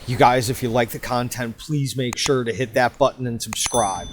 You guys, if you like the content, please make sure to hit that button and subscribe.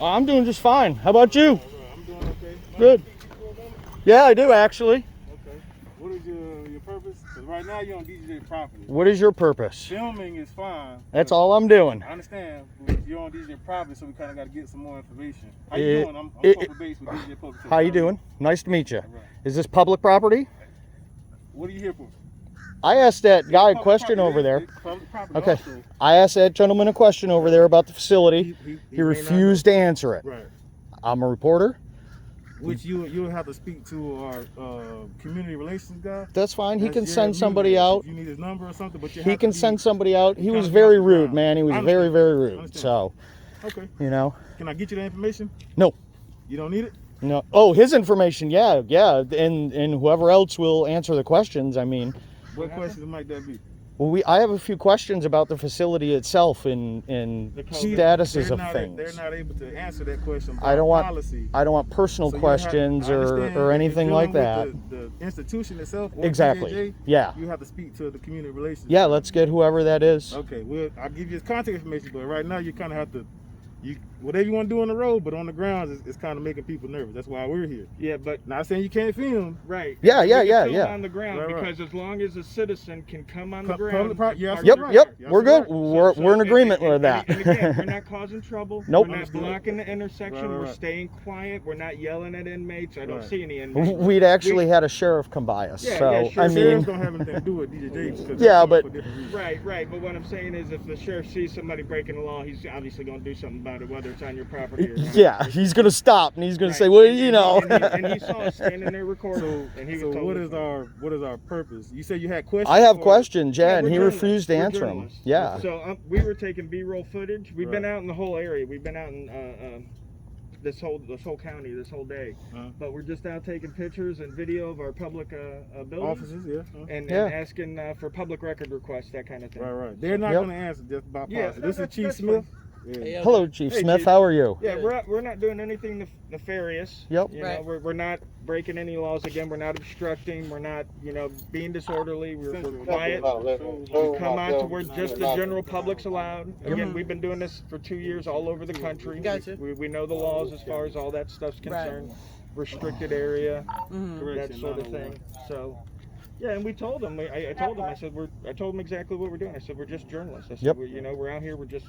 I'm doing just fine. How about you? I'm doing okay. Good. Yeah, I do actually. Okay. What is your purpose? Because right now you're on DoJJ property. What is your purpose? Filming is fine. That's all I'm doing. I understand, but you're on DoJJ property, so we kind of got to get some more information. How you doing? I'm Corporate Base with DoJJ Public. How you doing? Nice to meet you. Right. Is this public property? What are you here for? I asked that guy a question over there. Okay. I asked that gentleman a question over there about the facility. He refused to answer it. Right. I'm a reporter. Which you'll have to speak to our community relations guy. That's fine. He can send somebody out. If you need his number or something, but he can send somebody out. He was very rude, man. He was very, very rude. So, okay. You know. Can I get you that information? No. You don't need it? No. Oh, his information. Yeah, yeah. And whoever else will answer the questions. I mean. What questions might that be? Well, I have a few questions about the facility itself and statuses of things. They're not able to answer that question. I don't want policy. I don't want personal questions or anything like that. The institution itself. Or exactly. DoJJ, yeah. You have to speak to the community relations. Yeah. Let's get whoever that is. Okay. Well, I'll give you his contact information, but right now you kind of have to. Whatever you want to do on the road, but on the grounds, it's kind of making people nervous. That's why we're here. Yeah, but not saying you can't film. Right. Yeah. On the ground, because as long as a citizen can come on the ground. Yep. We're good. We're in agreement with that. And again, we're not causing trouble. Nope. We're not blocking the intersection. We're staying quiet. We're not yelling at inmates. I don't see any inmates. We'd actually had a sheriff come by us. So sure. I mean, sheriffs don't have anything to do with DoJJ. Yeah, but right. But what I'm saying is, if the sheriff sees somebody breaking the law, he's obviously going to do something about it, whether it's on your property or not. Yeah, he's gonna stop and he's gonna say, well, you know. And he saw us standing there recording. So what is our purpose? You said you had questions. I have questions, yeah, and he journalists. refused to answer them. Yeah. So we were taking B-roll footage. We've been out in the whole area. We've been out in this whole county this whole day. But we're just out taking pictures and video of our public buildings. Offices, and asking for public record requests, that kind of thing. Right. They're not going to answer just about policy. This is Chief Smith. Yeah. Hello, Chief Smith. Chief. How are you? Yeah, we're not doing anything nefarious. Yep. You know, we're not breaking any laws. Again, we're not obstructing. We're not, being disorderly. We're quiet. We come out to where just the general public's allowed. Again, we've been doing this for 2 years all over the country. Gotcha. We know the laws as far as all that stuff's concerned. Restricted area, that sort of thing. So. Yeah, and we told them. I told them. I told them exactly what we're doing. I said we're just journalists. I said we're out here. We're just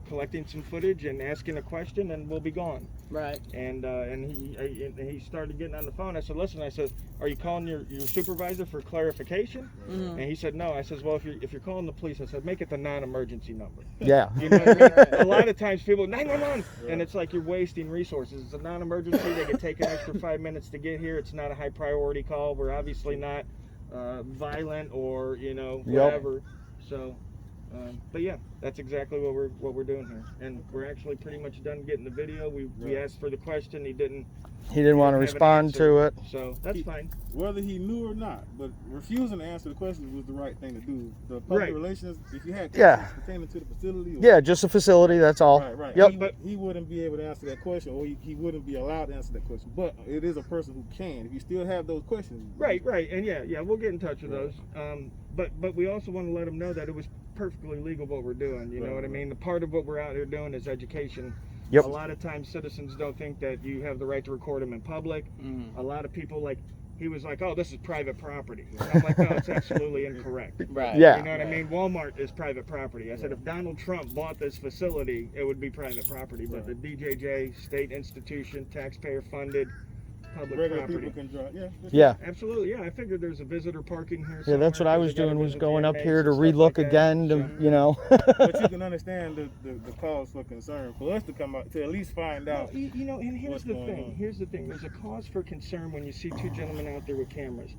collecting some footage and asking a question, and we'll be gone. Right. And he started getting on the phone. I said, listen. I said, are you calling your supervisor for clarification? And he said, no. I said, well, if you're calling the police, I said, make it the non-emergency number. Yeah. You know what I mean? A lot of times people 911, and it's like you're wasting resources. It's a non-emergency. They can take an extra 5 minutes to get here. It's not a high priority call. We're obviously not violent or whatever. So but yeah, that's exactly what we're doing here, and we're actually pretty much done getting the video. We asked for the question. He didn't want to respond to it, so that's fine. Whether he knew or not, but refusing to answer the question was the right thing to do. The public relations, if you had questions pertaining to the facility, just a facility, that's all. Right. Yep. But he wouldn't be able to answer that question, or he wouldn't be allowed to answer that question. But it is a person who can. If you still have those questions, right, and yeah, we'll get in touch with those. But we also want to let them know that it was perfectly legal what we're doing. You know what I mean? The part of what we're out here doing is education. Yep. A lot of times citizens don't think that you have the right to record them in public. A lot of people he was like, oh, this is private property. And I'm like, no, it's absolutely incorrect. Right. Yeah. You know what I mean? Walmart is private property. I said if Donald Trump bought this facility, it would be private property. But the DoJJ, state institution, taxpayer funded, public regular property. people can drive. Yeah. Absolutely. Yeah, I figured there's a visitor parking here. Yeah, that's what I was doing, was going up here to relook like again, But you can understand the cause for concern for us to come out to at least find out. And here's the thing. Here's the thing. There's a cause for concern when you see two gentlemen out there with cameras.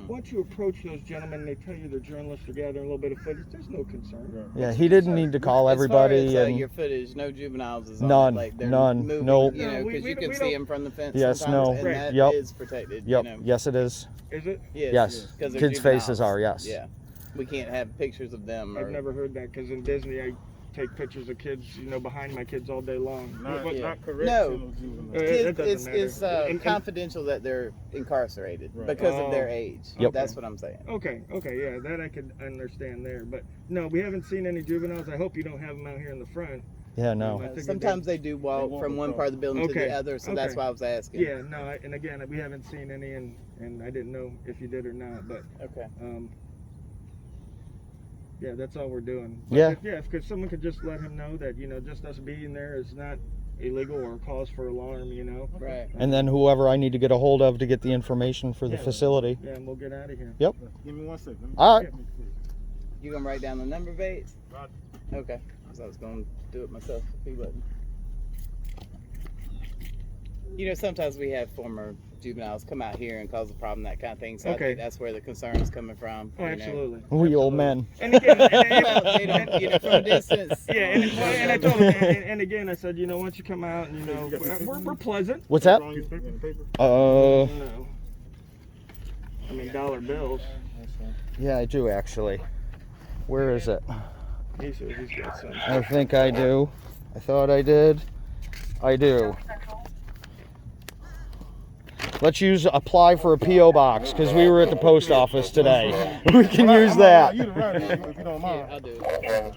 Once you approach those gentlemen, they tell you they're journalists, they're gathering a little bit of footage. There's no concern. Yeah, he didn't need to call everybody. As far as, and your footage, no juveniles is none, on. None. Moving, Nope. because you can see them from the fence. Yes. No. And that Yep. is protected. Yep. Yes, it is. Is it? Yes. Because kids' faces are. Yes. Yeah. We can't have pictures of them. I've never heard that because in Disney, take pictures of kids, behind my kids all day long. Not No. correctional juvenile. It doesn't It's matter. And- confidential that they're incarcerated Right. because of their age. Yep. That's what I'm saying. Okay, yeah, that I could understand there. But no, we haven't seen any juveniles. I hope you don't have them out here in the front. Yeah, no. I figured Sometimes they do walk walk from one across. part of the building to Okay, the other, so that's okay. why I was asking. Yeah, no, and again, we haven't seen any, and I didn't know if you did or not. But Okay. yeah, that's all we're doing. But Yeah. Yeah, because someone could just let him know that just us being there is not illegal or cause for alarm. Right. And then whoever I need to get a hold of to get the information for the Yeah. facility. Yeah, and we'll get out of here. Yep. Give me 1 second. Let me- All right. You gonna write down the number, Bates? Roger. Okay. Because I was gonna do it myself if he wasn't. Sometimes we have former juveniles come out here and cause a problem, that kind of thing. So I Okay. think that's where the concern is coming from. Oh, absolutely. We old men. And again, Well, they don't, from a distance. yeah, and I told him, and again, I said, why don't you come out and we're pleasant. What's that? Wrong paper in the paper? No. I mean, dollar bills. That's fine. Yeah, I do actually. Where is it? He says he's got some. I think I do. I thought I did. I do. Let's apply for a P.O. box because we were at the post office today. We can use that. You the writer, if you don't Yeah, mind. I'll do it.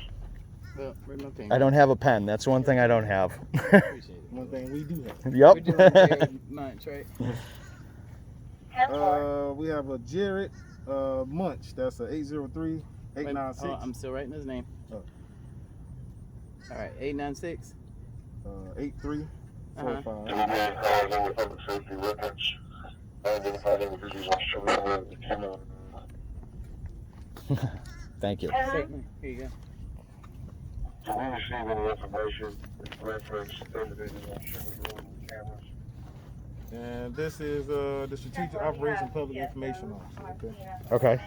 Well, where's my pen? I don't have a pen. That's one thing I don't have. Appreciate it. One thing we do have. We're doing Yep. Jared Munch, right? We have a Jared Munch. That's a 803 Wait, 896 hold on, I'm still writing his name. Oh. All right, 896. 83 Uh-huh. 45. Cars under public safety records. Identified individuals on Shivers Rd. Thank you. Certainly. Here you go. Do we receive any information reference individuals on Shivers Rd with cameras? And this is the Strategic Operation Public Information Officer. Okay.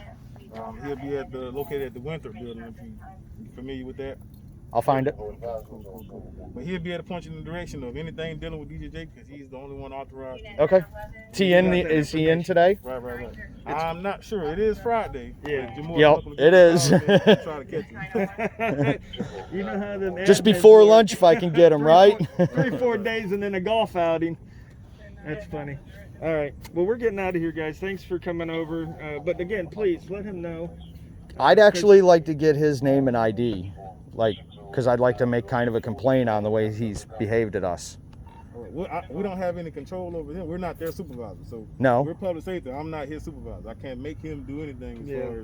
He'll be located at the Winthrop building. If you familiar with that. I'll find it. But he'll be able to point you in the direction of anything dealing with DoJJ because he's the only one authorized. Okay. Is he in today? Right. I'm not sure. It is Friday. Yeah. but you're more Yep, welcome to it get is. out there and try to catch him. You know how them Just admins before work. lunch if I can get him, right? 3-4 days and then a golf outing. That's funny. All right. Well, we're getting out of here, guys. Thanks for coming over. But again, please let him know. I'd actually like to get his name and ID, because I'd like to make kind of a complaint on the way he's behaved at us. We don't have any control over him. We're not their supervisor. So No. we're public safety. I'm not his supervisor. I can't make him do anything as far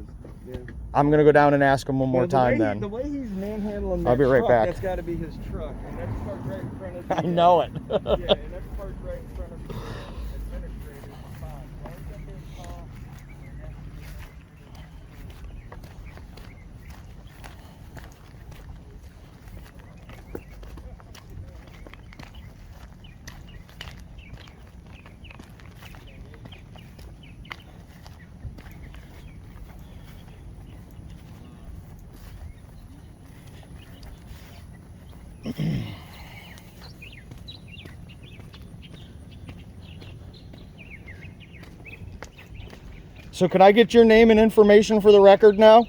as. I'm going to go down and ask him one more time The then. way he's manhandling that I'll be right truck, back. that's got to be his truck. And that's parked right in front of the, I know it. yeah, and that's parked right in front of the administrator's spot. Why is that being called? So can I get your name and information for the record now?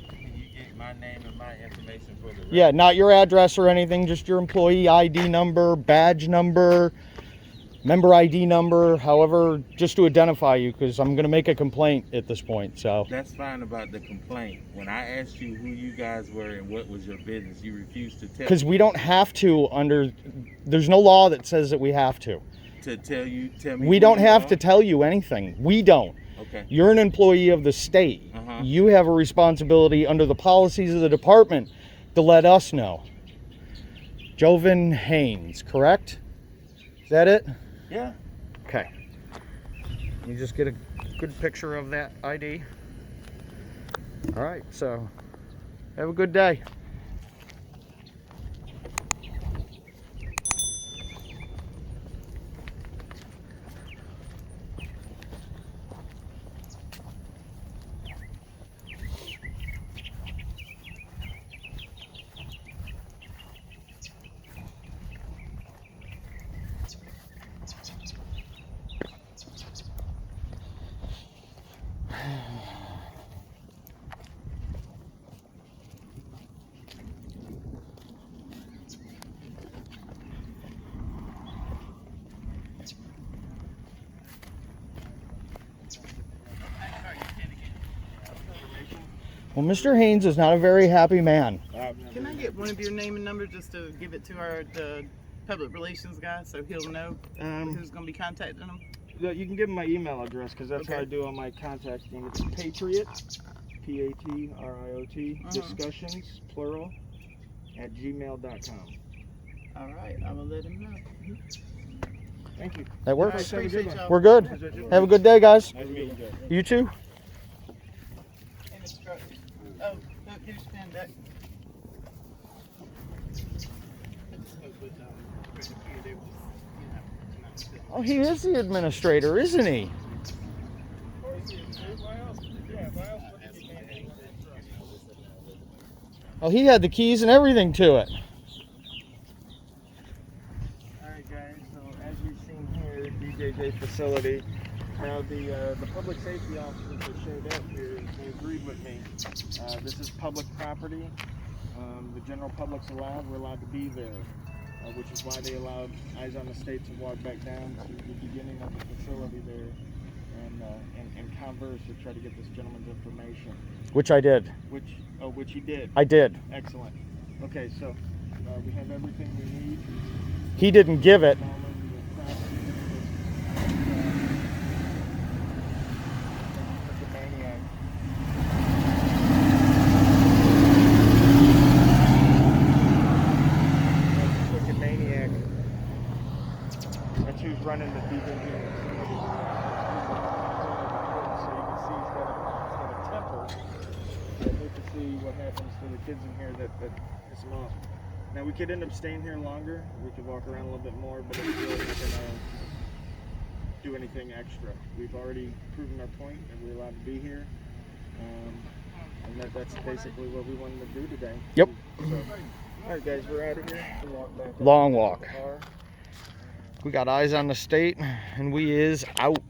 Can you get my name and my information for the record? Yeah, not your address or anything, just your employee ID number, badge number, member ID number, however, just to identify you, because I'm going to make a complaint at this point, so. That's fine about the complaint. When I asked you who you guys were and what was your business, you refused to tell Because we don't have to there's no law that says that we have to. tell me. We who don't you have are? to tell you anything. We don't. Okay. You're an employee of the state. Uh-huh. You have a responsibility under the policies of the department to let us know. Jovan Haynes, correct? Is that it? Yeah. Okay. You just get a good picture of that ID. All right, so have a good day. Well, Mr. Haynes is not a very happy man. Can I get one of your name and number just to give it to the public relations guy so he'll know who's going to be contacting him? You can give him my email address because that's how Okay. I do all my contacting. It's Patriot, Patriot, discussions, plural, @gmail.com. All right, I will let him know. Thank you. That works. Have a good Appreciate one. y'all. We're good. Have a good day, guys. Nice meeting you guys. You too. And instructors. Oh, look, here's Pen Deck. Oh, he is the administrator, isn't he? Oh, he had the keys and everything to it. Alright guys, so as you've seen here, DoJJ facility. Now the public safety officers that showed up here, they agreed with me. This is public property. The general public's allowed, we're allowed to be there. Which is why they allowed Eyes on the State to walk back down to the beginning of the facility there and converse to try to get this gentleman's information. Which I did. Which he did. I did. Excellent. Okay, so we have everything we need. He didn't give it. That's who's running the DoJJ. So you can see he's got a temper. I'd hate to see what happens to the kids in here that piss them off. Now we could end up staying here longer. We could walk around a little bit more, but it's really not gonna do anything extra. We've already proven our point that we're allowed to be here. And that's basically what we wanted to do today. Yep. So, alright guys, we're out of here. We'll walk back up Long to the walk. car. We got Eyes on the State, and we is out.